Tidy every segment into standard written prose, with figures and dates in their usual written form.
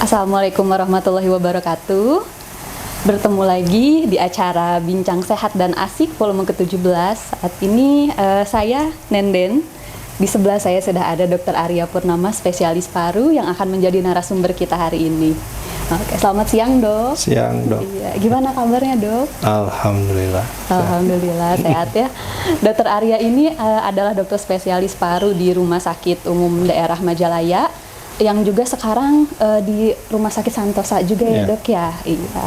Assalamualaikum warahmatullahi wabarakatuh. Bertemu lagi di acara Bincang Sehat dan Asik volume ke-17. Saat ini saya Nenden. Di sebelah saya sudah ada Dr. Arya Purnama, spesialis paru yang akan menjadi narasumber kita hari ini. Oke, selamat siang, Dok. Siang, Dok. Iya, gimana kabarnya, Dok? Alhamdulillah. Alhamdulillah sehat ya. Dr. Arya ini adalah dokter spesialis paru di Rumah Sakit Umum Daerah Majalaya, yang juga sekarang di Rumah Sakit Santosa juga ya, Dok ya. Iya.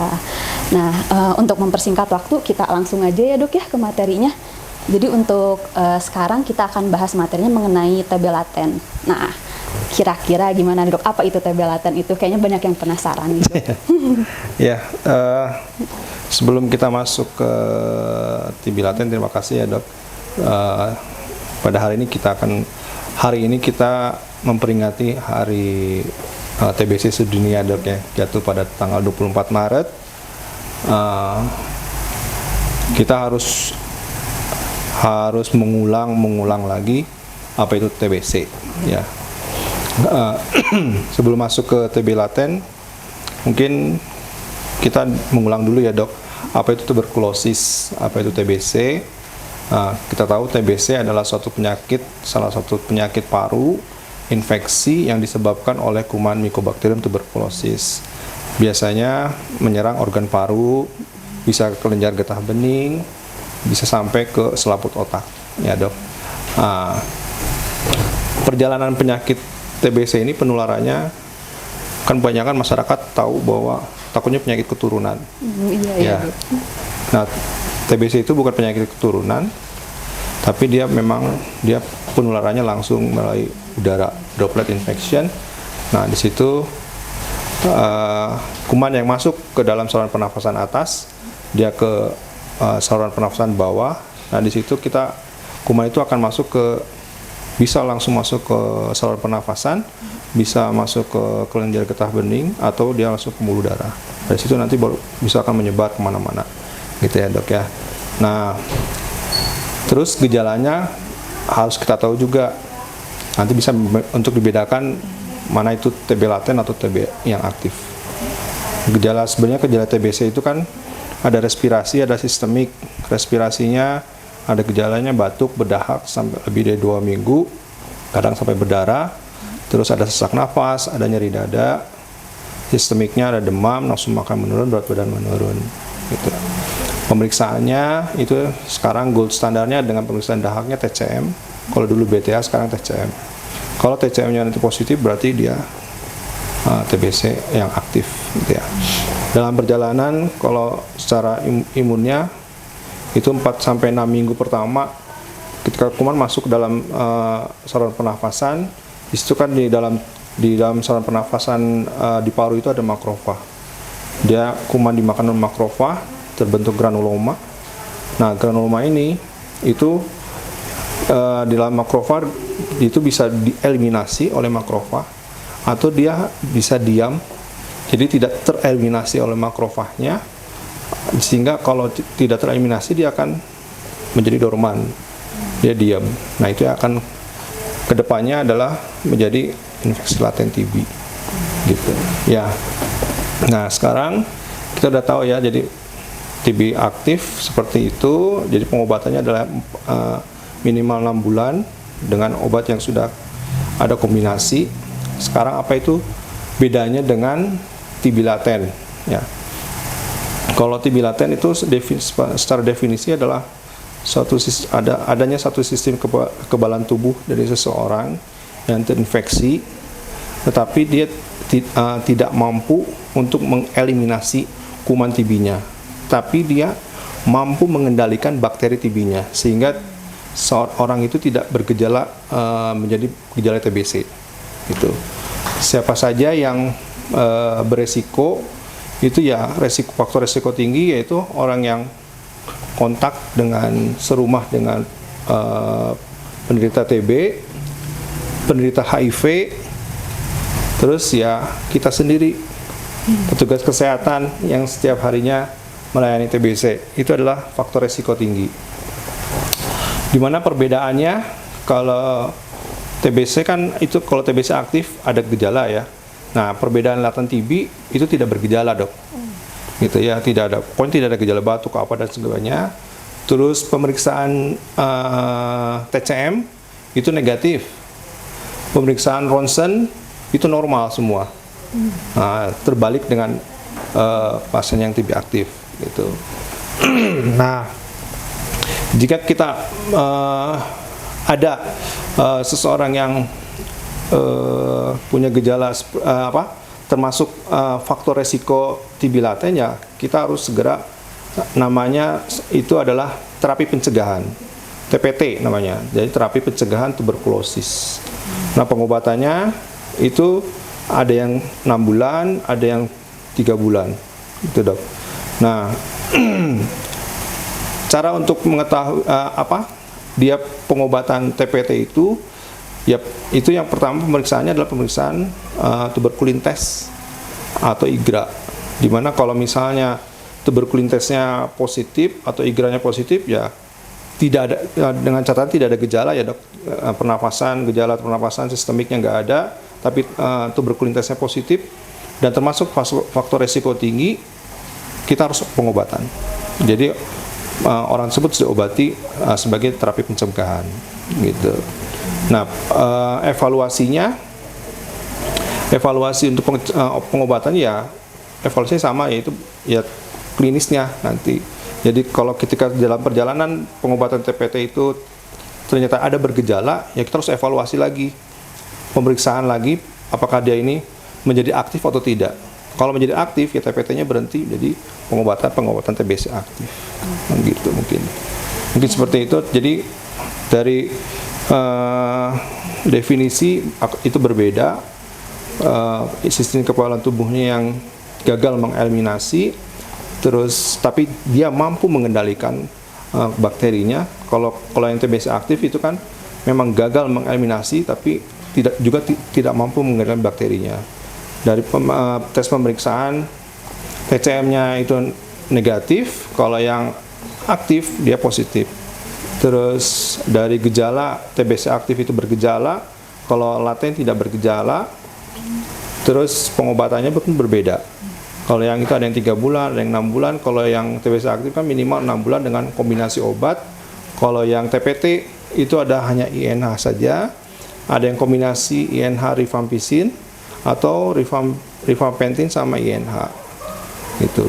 Nah, untuk mempersingkat waktu, kita langsung aja ya, Dok ya, ke materinya. Jadi untuk sekarang kita akan bahas materinya mengenai TB laten. Nah, kira-kira gimana, Dok? Apa itu TB laten itu? Kayaknya banyak yang penasaran nih, Dok. Ya, sebelum kita masuk ke TB laten, terima kasih ya, Dok. Pada hari ini kita memperingati hari TBC sedunia, Dok ya, jatuh pada tanggal 24 Maret. Kita harus mengulang lagi apa itu TBC ya. Sebelum masuk ke TB laten, mungkin kita mengulang dulu ya, Dok, apa itu tuberkulosis, apa itu TBC. Kita tahu TBC adalah salah satu penyakit paru infeksi yang disebabkan oleh kuman Mycobacterium tuberculosis. Biasanya menyerang organ paru, bisa ke kelenjar getah bening, bisa sampai ke selaput otak, ya, Dok. Perjalanan penyakit TBC ini penularannya kan kebanyakan masyarakat tahu bahwa takutnya penyakit keturunan. Iya. Nah, TBC itu bukan penyakit keturunan, tapi dia penularannya langsung melalui udara, droplet infection. Nah, di situ kuman yang masuk ke dalam saluran pernafasan atas, dia ke saluran pernafasan bawah. Nah, di situ kuman itu akan bisa langsung masuk ke saluran pernafasan, bisa masuk ke kelenjar getah bening, atau dia langsung ke pembuluh darah. Dari situ nanti baru bisa akan menyebar kemana-mana, gitu ya, Dok ya. Nah, terus gejalanya harus kita tahu juga. Nanti bisa untuk dibedakan mana itu TB laten atau TB yang aktif. Sebenarnya gejala TBC itu kan ada respirasi, ada sistemik. Respirasinya ada gejalanya batuk, berdahak sampai lebih dari 2 minggu, kadang sampai berdarah. Terus ada sesak nafas, ada nyeri dada. Sistemiknya ada demam, nafsu makan menurun, berat badan menurun. Gitu. Pemeriksaannya itu sekarang gold standarnya dengan pemeriksaan dahaknya TCM. Kalau dulu BTA, sekarang TCM. Kalau TCM-nya nanti positif, berarti dia TBC yang aktif, gitu ya. Dalam perjalanan, kalau secara imunnya itu 4-6 minggu pertama, ketika kuman masuk ke dalam saluran pernafasan, di situ kan di dalam saluran pernafasan di paru itu ada makrofag. Kuman dimakan oleh makrofag, terbentuk granuloma. Nah, granuloma ini itu di dalam makrofag itu bisa dieliminasi oleh makrofag, atau dia bisa diam, jadi tidak tereliminasi oleh makrofagnya, sehingga kalau tidak tereliminasi dia akan menjadi dorman, dia diam. Nah, itu akan kedepannya adalah menjadi infeksi laten TB, gitu ya. Nah, sekarang kita udah tahu ya, jadi TB aktif seperti itu, jadi pengobatannya adalah minimal 6 bulan dengan obat yang sudah ada kombinasi. Sekarang apa itu bedanya dengan TB laten ya? Kalau TB laten itu secara definisi adalah adanya satu sistem kekebalan tubuh dari seseorang yang terinfeksi, tetapi dia tidak mampu untuk mengeliminasi kuman TB-nya, tapi dia mampu mengendalikan bakteri TB-nya, sehingga seorang itu tidak bergejala menjadi gejala TBC. Gitu. Siapa saja yang beresiko itu ya, faktor resiko tinggi, yaitu orang yang kontak serumah dengan penderita TB, penderita HIV, terus ya kita sendiri, petugas kesehatan yang setiap harinya melayani TBC, itu adalah faktor resiko tinggi. Dimana perbedaannya, kalau TBC kan itu, kalau TBC aktif ada gejala ya, Nah, perbedaan laten TB itu tidak bergejala, Dok. Gitu ya, tidak ada, pokoknya tidak ada gejala batuk apa dan sebagainya. Terus pemeriksaan TCM itu negatif. Pemeriksaan ronsen itu normal semua. Nah, terbalik dengan pasien yang TB aktif gitu. Nah, jika kita ada seseorang yang punya gejala termasuk faktor resiko TB laten, ya kita harus segera, namanya itu adalah terapi pencegahan, TPT namanya, jadi terapi pencegahan tuberkulosis. Nah, pengobatannya itu ada yang 6 bulan, ada yang 3 bulan gitu, Dok. Nah, cara untuk mengetahui dia pengobatan TPT itu, ya itu yang pertama pemeriksaannya adalah pemeriksaan tuberkulin test atau IGRA, dimana kalau misalnya tuberkulin tesnya positif atau IGRA-nya positif, ya tidak ada, dengan catatan tidak ada gejala ya, Dok, gejala pernafasan sistemiknya nggak ada, tapi tuberkulin tesnya positif dan termasuk faktor resiko tinggi, kita harus pengobatan. Jadi orang tersebut sudah obati sebagai terapi pencegahan gitu. Nah, evaluasi untuk pengobatan, ya evaluasi sama, yaitu ya klinisnya nanti. Jadi kalau ketika dalam perjalanan pengobatan TPT itu ternyata ada bergejala, ya kita harus evaluasi lagi, pemeriksaan lagi, apakah dia ini menjadi aktif atau tidak. Kalau menjadi aktif, ya TPT-nya berhenti, jadi pengobatan TBC aktif. Gitu mungkin seperti itu. Jadi dari definisi itu berbeda. Sistem kekebalan tubuhnya yang gagal mengeliminasi, terus tapi dia mampu mengendalikan bakterinya. Kalau yang TBC aktif itu kan memang gagal mengeliminasi, tapi tidak mampu mengendalikan bakterinya. Dari tes pemeriksaan TCM-nya itu negatif, kalau yang aktif dia positif. Terus dari gejala TBC aktif itu bergejala, kalau laten tidak bergejala. Terus pengobatannya pun berbeda. Kalau yang itu ada yang 3 bulan, ada yang 6 bulan. Kalau yang TBC aktif kan minimal 6 bulan dengan kombinasi obat. Kalau yang TPT itu ada hanya INH saja. Ada yang kombinasi INH rifampicin atau rifampicin sama INH. Gitu.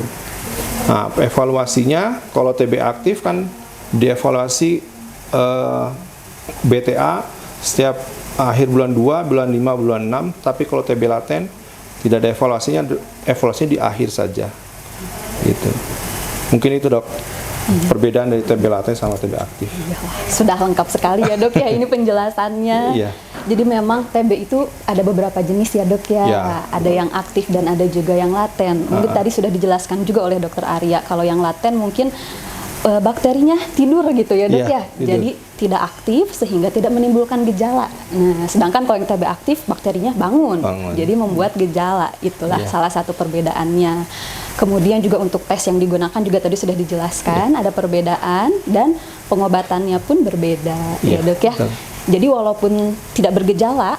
Nah, evaluasinya kalau TB aktif kan dievaluasi BTA setiap akhir bulan 2, bulan 5, bulan 6, tapi kalau TB laten tidak ada evaluasinya di akhir saja. Gitu. Mungkin itu, Dok. Perbedaan dari TB laten sama TB aktif. Ya, sudah lengkap sekali ya, Dok, ya ini penjelasannya. Iya. Jadi memang TB itu ada beberapa jenis ya, Dok, ya. Ya. Ada yang aktif dan ada juga yang laten. Mungkin tadi sudah dijelaskan juga oleh Dokter Arya. Kalau yang laten mungkin bakterinya tidur gitu ya, Dok, ya. Jadi tidak aktif sehingga tidak menimbulkan gejala. Nah, sedangkan kalau yang TB aktif bakterinya bangun. Jadi membuat gejala. Itulah salah satu perbedaannya. Kemudian juga untuk tes yang digunakan juga tadi sudah dijelaskan, ada perbedaan dan pengobatannya pun berbeda, ya, Dok, ya. Jadi walaupun tidak bergejala,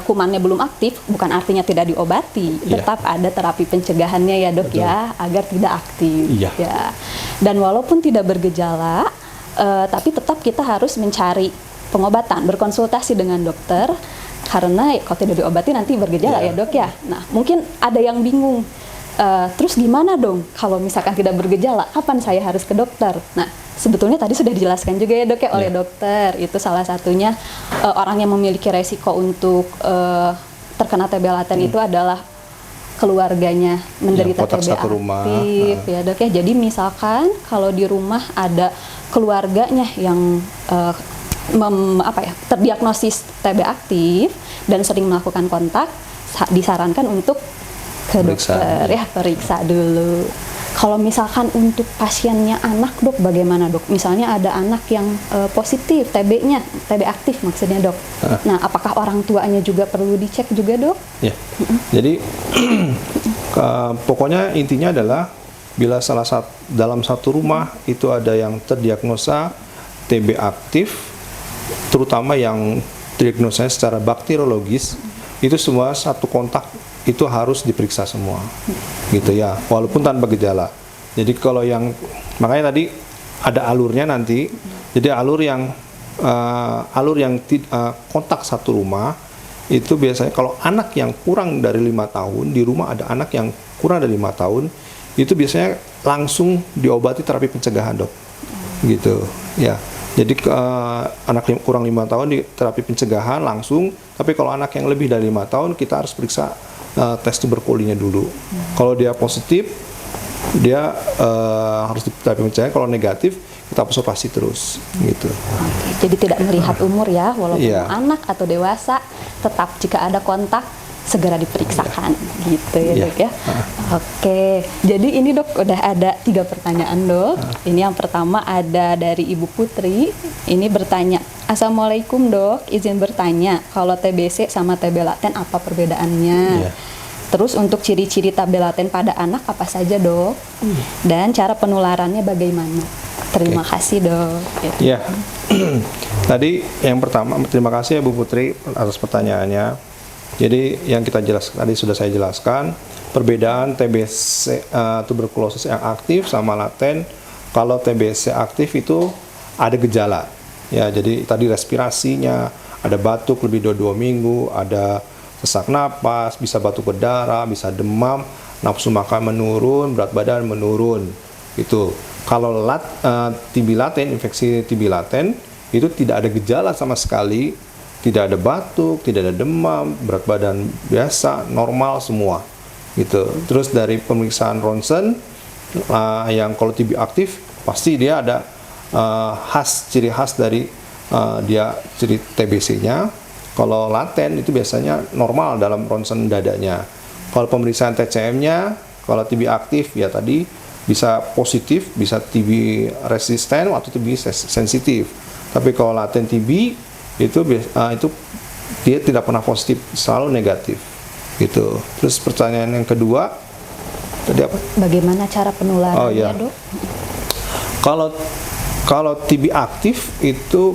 kumannya belum aktif, bukan artinya tidak diobati, tetap ada terapi pencegahannya ya, Dok, ya, agar tidak aktif. Ya. Dan walaupun tidak bergejala, tapi tetap kita harus mencari pengobatan, berkonsultasi dengan dokter, karena kalau tidak diobati nanti bergejala ya, Dok, ya. Nah, mungkin ada yang bingung. Terus gimana dong kalau misalkan tidak bergejala, kapan saya harus ke dokter? Nah, sebetulnya tadi sudah dijelaskan juga ya, Dok, ya, oleh dokter. Itu salah satunya orang yang memiliki resiko untuk terkena TB laten itu adalah keluarganya menderita TB aktif, ya, Dok, ya. Jadi misalkan kalau di rumah ada keluarganya yang terdiagnosis TB aktif dan sering melakukan kontak, disarankan untuk ke dokter, ya, periksa dulu. Kalau misalkan untuk pasiennya anak, Dok, bagaimana, Dok? Misalnya ada anak yang positif TB-nya, TB aktif maksudnya, Dok. Nah, apakah orang tuanya juga perlu dicek juga, Dok? Ya. Jadi pokoknya intinya adalah bila dalam satu rumah itu ada yang terdiagnosa TB aktif, terutama yang diagnosanya secara bakteriologis, itu semua satu kontak itu harus diperiksa semua, gitu ya, walaupun tanpa gejala. Jadi kalau yang makanya tadi ada alurnya nanti, jadi alur yang kontak satu rumah itu biasanya kalau anak yang kurang dari 5 tahun, di rumah ada anak yang kurang dari 5 tahun, itu biasanya langsung diobati terapi pencegahan, Dok, gitu ya. Jadi anak kurang 5 tahun di terapi pencegahan langsung, tapi kalau anak yang lebih dari 5 tahun kita harus periksa tes tuberkulinya dulu. Kalau dia positif, dia harus di terapi pencegahan. Kalau negatif, kita observasi terus, gitu. Oke, jadi tidak melihat umur ya, walaupun anak atau dewasa, tetap jika ada kontak segera diperiksakan, gitu ya, Dok ya. Oke, jadi ini, Dok, udah ada 3 pertanyaan, Dok. Ini yang pertama ada dari Ibu Putri. Ini bertanya, Assalamualaikum, Dok, izin bertanya, kalau TBC sama TB laten apa perbedaannya? Terus untuk ciri-ciri TB laten pada anak apa saja, Dok? Dan cara penularannya bagaimana? Terima kasih, Dok. Ya, tadi yang pertama, terima kasih ya Bu Putri atas pertanyaannya. Jadi yang kita tadi sudah saya jelaskan perbedaan TBC tuberkulosis yang aktif sama laten. Kalau TBC aktif itu ada gejala, ya. Jadi tadi respirasinya ada batuk lebih dari 2 minggu, ada sesak napas, bisa batuk berdarah, bisa demam, nafsu makan menurun, berat badan menurun, itu. Kalau TB laten, infeksi TB laten itu tidak ada gejala sama sekali, tidak ada batuk, tidak ada demam, berat badan biasa, normal semua, gitu. Terus dari pemeriksaan ronsen, yang kalau TB aktif pasti dia ada ciri khas dari dia ciri TBC-nya. Kalau laten itu biasanya normal dalam ronsen dadanya. Kalau pemeriksaan TCM-nya, kalau TB aktif ya tadi bisa positif, bisa TB resisten atau TB sensitif. Tapi kalau laten TB itu dia tidak pernah positif, selalu negatif, gitu. Terus pertanyaan yang kedua tadi apa? Bagaimana cara penularannya, Dok? Kalau TB aktif itu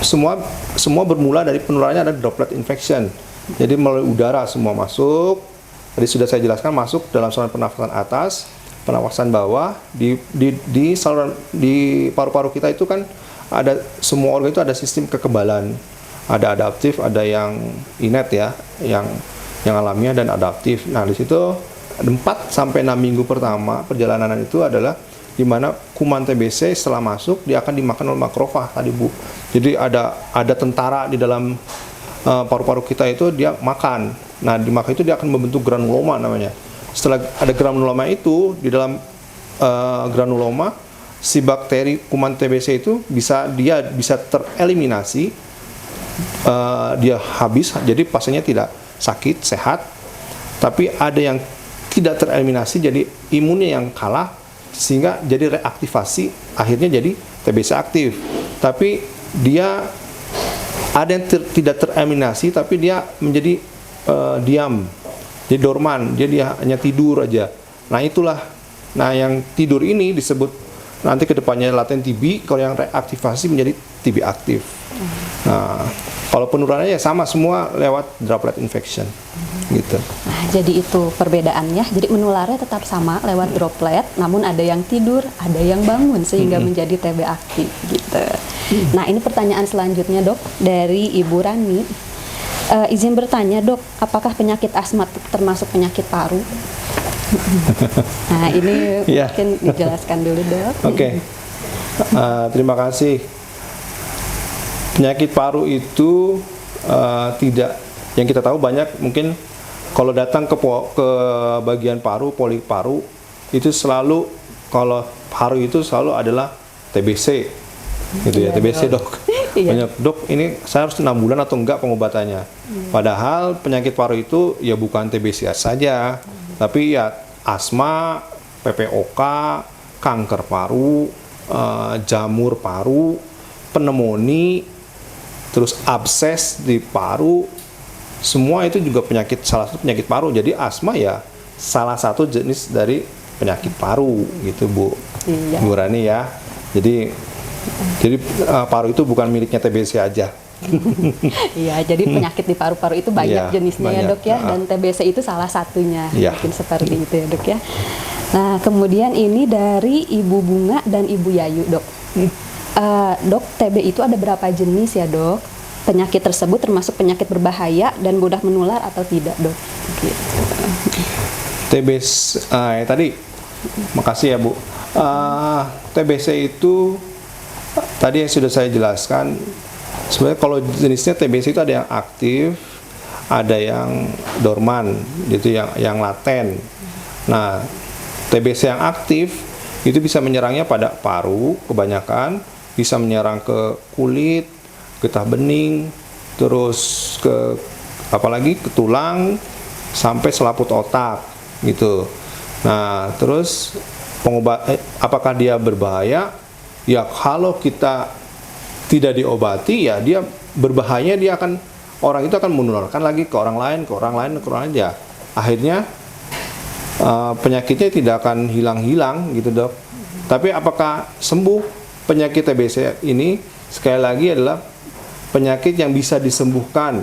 semua bermula dari penularannya ada droplet infection. Jadi melalui udara semua masuk. Tadi sudah saya jelaskan, masuk dalam saluran pernafasan atas, pernafasan bawah, di saluran di paru-paru kita itu kan ada, semua organ itu ada sistem kekebalan, ada adaptif, ada yang inet ya, yang alamiah dan adaptif. Nah, di situ 4 sampai 6 minggu pertama perjalanan itu adalah di mana kuman TBC setelah masuk dia akan dimakan oleh makrofag tadi, Bu. Jadi ada tentara di dalam paru-paru kita itu, dia makan. Nah, dimakan itu dia akan membentuk granuloma namanya. Setelah ada granuloma itu, di dalam granuloma si bakteri kuman TBC itu bisa tereliminasi, dia habis, jadi pasiennya tidak sakit, sehat. Tapi ada yang tidak tereliminasi, jadi imunnya yang kalah, sehingga jadi reaktivasi, akhirnya jadi TBC aktif. Tapi dia ada yang tidak tereliminasi, tapi dia menjadi diam, jadi dorman, dia hanya tidur aja. Nah itulah, yang tidur ini disebut nanti kedepannya laten TB, kalau yang reaktivasi menjadi TB aktif. Nah, kalau penularannya ya sama semua lewat droplet infection, gitu. Nah, jadi itu perbedaannya. Jadi menularnya tetap sama lewat droplet, namun ada yang tidur, ada yang bangun sehingga menjadi TB aktif, gitu. Nah, ini pertanyaan selanjutnya, Dok, dari Ibu Rani. Izin bertanya, Dok, apakah penyakit asma termasuk penyakit paru? Nah, ini mungkin dijelaskan dulu, Dok. Oke. Terima kasih. Penyakit paru itu tidak, yang kita tahu banyak, mungkin kalau datang ke bagian paru, polip paru, itu selalu, kalau paru itu selalu adalah TBC, gitu ya, TBC, Dok. Banyak, Dok, ini saya harus 6 bulan atau enggak pengobatannya. Padahal penyakit paru itu ya bukan TBC saja, tapi ya asma, PPOK, kanker paru, jamur paru, pneumonia, terus abses di paru, semua itu juga salah satu penyakit paru. Jadi asma ya salah satu jenis dari penyakit paru, gitu, Bu. Bu Rani ya. Jadi paru itu bukan miliknya TBC aja, Iya, jadi penyakit di paru-paru itu banyak Iya, jenisnya ya banyak. Dok ya, dan TBC itu salah satunya. Iya. Mungkin seperti itu ya Dok ya. Nah, kemudian ini dari Ibu Bunga dan Ibu Yayu Dok. Dok, TB itu ada berapa jenis ya Dok? Penyakit tersebut termasuk penyakit berbahaya dan mudah menular atau tidak Dok? Gitu. TBC tadi, makasih ya Bu. TBC itu tadi yang sudah saya jelaskan. Sebenarnya kalau jenisnya TBC itu ada yang aktif, ada yang dorman, gitu, yang laten. Nah, TBC yang aktif itu bisa menyerangnya pada paru kebanyakan, bisa menyerang ke kulit, getah bening, terus ke apalagi ke tulang sampai selaput otak gitu. Nah, terus apakah dia berbahaya? Ya kalau kita tidak diobati ya dia berbahaya, orang itu akan menularkan lagi ke orang lain, ya. Akhirnya penyakitnya tidak akan hilang-hilang gitu Dok. Tapi apakah sembuh penyakit TBC ini? Sekali lagi adalah penyakit yang bisa disembuhkan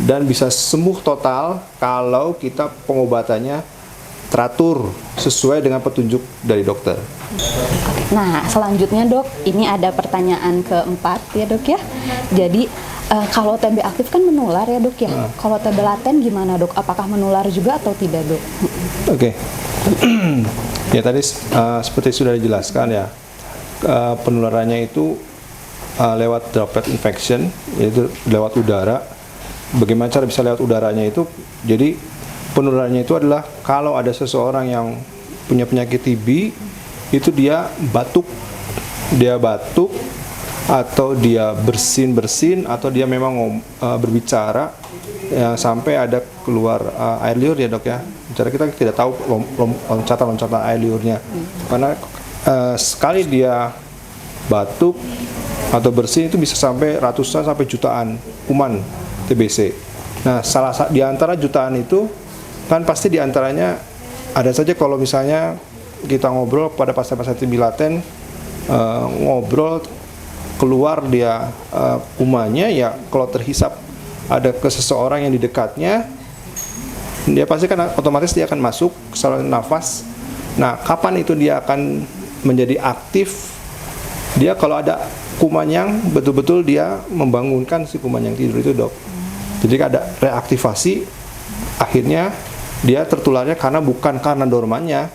dan bisa sembuh total kalau kita pengobatannya teratur sesuai dengan petunjuk dari dokter. Nah, selanjutnya Dok, ini ada pertanyaan keempat ya Dok ya. Jadi kalau TB aktif kan menular ya Dok ya. Kalau TB laten gimana Dok? Apakah menular juga atau tidak Dok? Oke. Ya tadi seperti sudah dijelaskan ya, penularannya itu lewat droplet infection, yaitu lewat udara. Bagaimana cara bisa lewat udaranya itu? Jadi penularannya itu adalah kalau ada seseorang yang punya penyakit TB, itu dia batuk atau dia bersin atau dia memang berbicara ya, sampai ada keluar air liur ya Dok ya. Bicara kita tidak tahu loncatan air liurnya, karena sekali dia batuk atau bersin itu bisa sampai ratusan sampai jutaan kuman TBC. Nah, di antara jutaan itu kan pasti diantaranya ada saja kalau misalnya kita ngobrol pada pasien-pasien TB laten, ngobrol keluar dia kumannya, ya kalau terhisap ada ke seseorang yang di dekatnya, dia pasti kan otomatis dia akan masuk ke saluran nafas. Nah, kapan itu dia akan menjadi aktif? Dia kalau ada kuman yang betul-betul dia membangunkan si kuman yang tidur itu Dok. Jadi ada reaktivasi, akhirnya dia tertularnya bukan karena dormannya,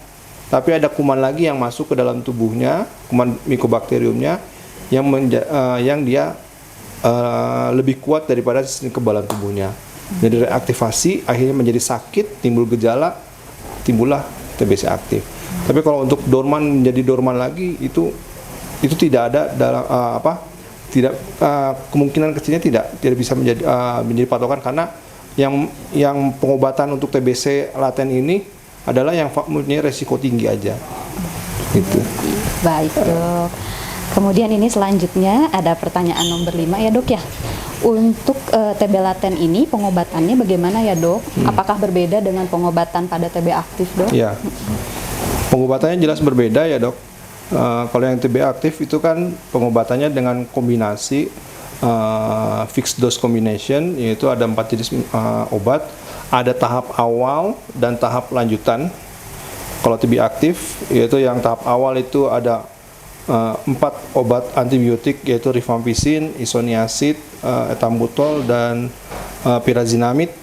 tapi ada kuman lagi yang masuk ke dalam tubuhnya, kuman Mycobacteriumnya yang dia lebih kuat daripada sistem kekebalan tubuhnya. Jadi reaktivasi akhirnya menjadi sakit, timbul gejala, timbullah TBC aktif. Tapi kalau untuk dorman menjadi dorman lagi itu tidak ada dalam kemungkinan kecilnya tidak bisa menjadi patokan, karena yang pengobatan untuk TBC laten ini adalah yang punya resiko tinggi aja. Gitu. Baik Dok. Kemudian ini selanjutnya ada pertanyaan nomor 5 ya Dok ya. Untuk TB laten ini pengobatannya bagaimana ya Dok? Apakah berbeda dengan pengobatan pada TB aktif Dok? Ya, pengobatannya jelas berbeda ya Dok. Kalau yang TB aktif itu kan pengobatannya dengan kombinasi fixed dose combination, yaitu ada 4 jenis obat, ada tahap awal dan tahap lanjutan. Kalau TB aktif, yaitu yang tahap awal itu ada 4 obat antibiotik, yaitu rifampicin, isoniazid, ethambutol, dan pyrazinamide.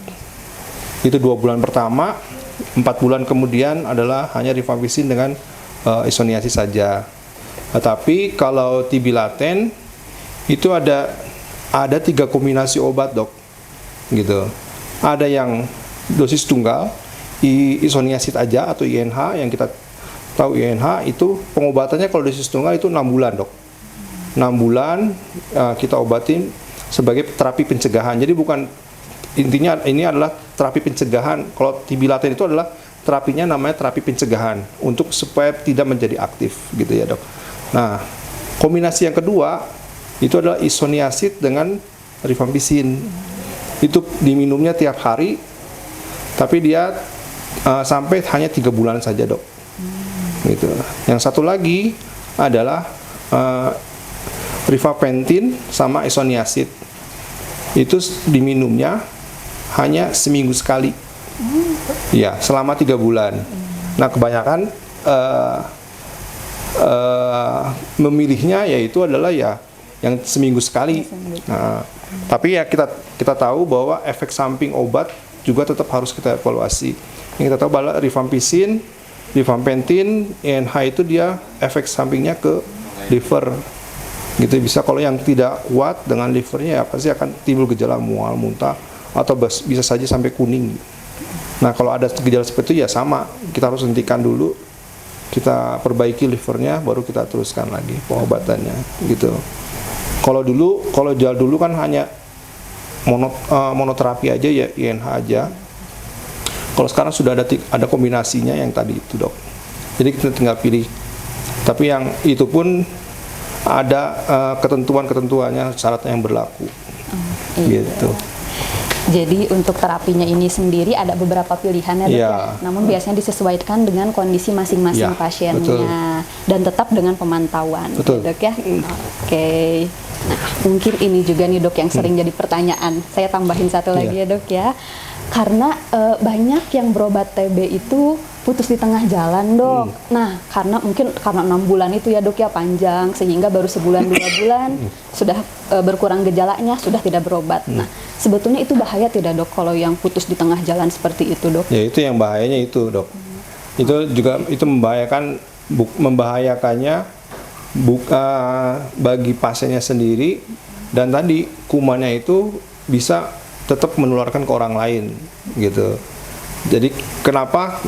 Itu 2 bulan pertama. 4 bulan kemudian adalah hanya rifampicin dengan isoniazid saja. Tapi kalau TB laten itu ada 3 kombinasi obat Dok, gitu. Ada yang dosis tunggal, isoniazid aja atau INH, yang kita tahu INH itu pengobatannya kalau dosis tunggal itu 6 bulan Dok. 6 bulan kita obatin sebagai terapi pencegahan. Jadi bukan, intinya ini adalah terapi pencegahan. Kalau TB laten itu adalah terapinya namanya terapi pencegahan untuk supaya tidak menjadi aktif gitu ya Dok. Nah, kombinasi yang kedua itu adalah isoniazid dengan rifampicin. Itu diminumnya tiap hari, tapi dia sampai hanya 3 bulan saja Dok. Gitu. Yang satu lagi adalah rifapentin sama isoniazid. itu diminumnya hanya seminggu sekali. Ya, selama 3 bulan. Nah, kebanyakan memilihnya yaitu adalah ya yang seminggu sekali. Nah, tapi ya kita tahu bahwa efek samping obat juga tetap harus kita evaluasi. Yang kita tahu bahwa rifampicin, rifampentin, ENH itu dia efek sampingnya ke liver. Gitu, bisa kalau yang tidak kuat dengan livernya ya pasti akan timbul gejala mual, muntah, atau bisa saja sampai kuning. Nah, kalau ada gejala seperti itu ya sama, kita harus hentikan dulu, kita perbaiki livernya, baru kita teruskan lagi pengobatannya gitu. Kalau gejala dulu kan hanya monoterapi aja ya, INH aja. Kalau sekarang sudah ada kombinasinya yang tadi itu, Dok. Jadi kita tinggal pilih. Tapi yang itu pun ada ketentuan-ketentuannya, syarat yang berlaku. Gitu. Jadi untuk terapinya ini sendiri ada beberapa pilihan ya, Dok, ya. Namun biasanya disesuaikan dengan kondisi masing-masing pasiennya, betul. Dan tetap dengan pemantauan, betul. Ya, Dok ya. Oke. Nah, mungkin ini juga nih, Dok, yang sering jadi pertanyaan. Saya tambahin satu lagi ya, Dok ya. Karena banyak yang berobat TB itu putus di tengah jalan, Dok. Nah, karena 6 bulan itu ya, Dok ya, panjang, sehingga baru sebulan 2 bulan sudah berkurang gejalanya, sudah tidak berobat. Nah, sebetulnya itu bahaya tidak, Dok, kalau yang putus di tengah jalan seperti itu, Dok? Ya, itu yang bahayanya itu, Dok. Itu juga membahayakannya bagi pasiennya sendiri, dan tadi kumannya itu bisa tetap menularkan ke orang lain gitu. Jadi kenapa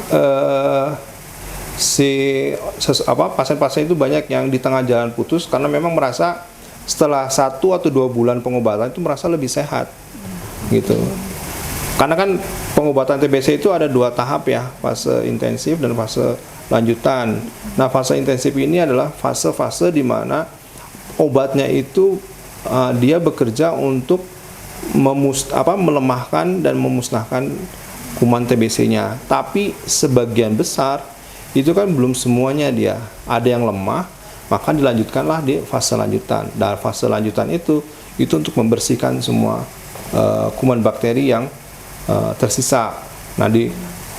pasien-pasien itu banyak yang di tengah jalan putus, karena memang merasa setelah 1 atau 2 bulan pengobatan itu merasa lebih sehat gitu. Karena kan pengobatan TBC itu ada 2 tahap ya, fase intensif dan fase lanjutan. Nah, fase intensif ini adalah fase-fase di mana obatnya itu dia bekerja untuk melemahkan dan memusnahkan kuman TBC-nya. Tapi sebagian besar itu kan belum semuanya dia. Ada yang lemah, maka dilanjutkanlah di fase lanjutan. Dan fase lanjutan itu untuk membersihkan semua kuman bakteri yang tersisa. Nah,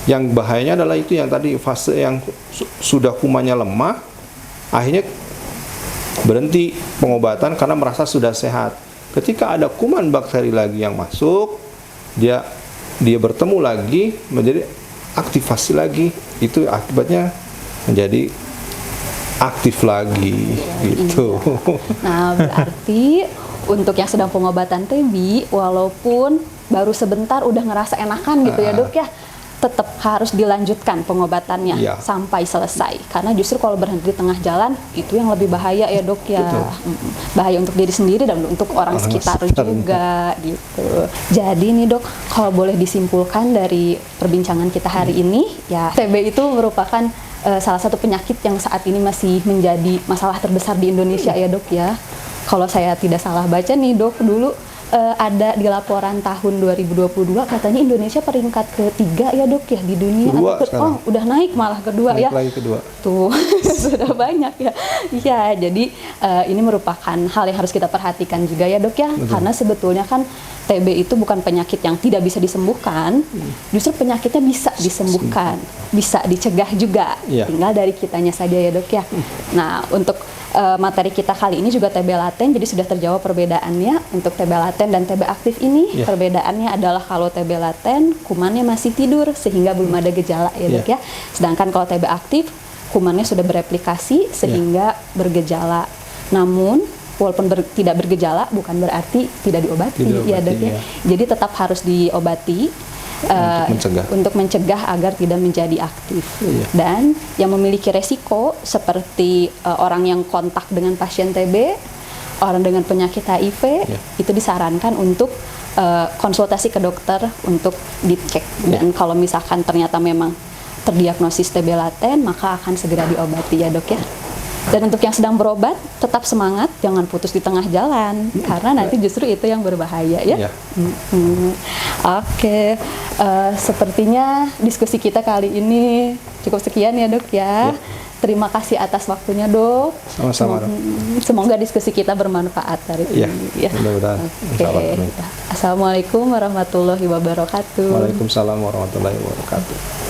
yang bahayanya adalah itu yang tadi fase yang sudah kumannya lemah, akhirnya berhenti pengobatan karena merasa sudah sehat. Ketika ada kuman bakteri lagi yang masuk, dia bertemu lagi, menjadi aktivasi lagi, itu akibatnya menjadi aktif lagi gitu. Nah, berarti untuk yang sedang pengobatan TB, walaupun baru sebentar udah ngerasa enakan gitu ya, Dok ya, tetap harus dilanjutkan pengobatannya sampai selesai. Karena justru kalau berhenti di tengah jalan itu yang lebih bahaya ya, Dok ya. Betul. Bahaya untuk diri sendiri dan untuk orang sekitar juga gitu. Jadi nih, Dok, kalau boleh disimpulkan dari perbincangan kita hari ini, ya TB itu merupakan salah satu penyakit yang saat ini masih menjadi masalah terbesar di Indonesia ya, Dok ya. Kalau saya tidak salah baca nih, Dok, dulu ada di laporan tahun 2022 katanya Indonesia peringkat ke-3 ya, Dok ya, di dunia. Udah naik malah kedua ya. Lagi kedua. Tuh sudah banyak ya. Ya, jadi ini merupakan hal yang harus kita perhatikan juga ya, Dok ya. Betul. Karena sebetulnya kan TB itu bukan penyakit yang tidak bisa disembuhkan, justru penyakitnya bisa disembuhkan, bisa dicegah juga. Tinggal dari kitanya saja ya, Dok ya. Nah, untuk materi kita kali ini juga TB laten, jadi sudah terjawab perbedaannya untuk TB laten dan TB aktif ini. Perbedaannya adalah kalau TB laten kumannya masih tidur sehingga belum ada gejala ya, Dok ya. Sedangkan kalau TB aktif kumannya sudah bereplikasi sehingga bergejala. Namun walaupun tidak bergejala bukan berarti tidak diobati ya, Dok ya. Jadi tetap harus diobati untuk mencegah agar tidak menjadi aktif. Dan yang memiliki resiko seperti orang yang kontak dengan pasien TB, orang dengan penyakit HIV, itu disarankan untuk konsultasi ke dokter untuk dicek. Dan kalau misalkan ternyata memang terdiagnosis TB laten, maka akan segera diobati ya, Dok ya. Dan untuk yang sedang berobat, tetap semangat, jangan putus di tengah jalan, karena nanti justru itu yang berbahaya ya. Oke, sepertinya diskusi kita kali ini cukup sekian ya, Dok ya. Terima kasih atas waktunya, Dok. Sama-sama, Dok. Semoga diskusi kita bermanfaat hari Iya, ini. Ya. mudah-mudahan. Oke. Insyaallah, amin. Assalamualaikum warahmatullahi wabarakatuh. Waalaikumsalam warahmatullahi wabarakatuh.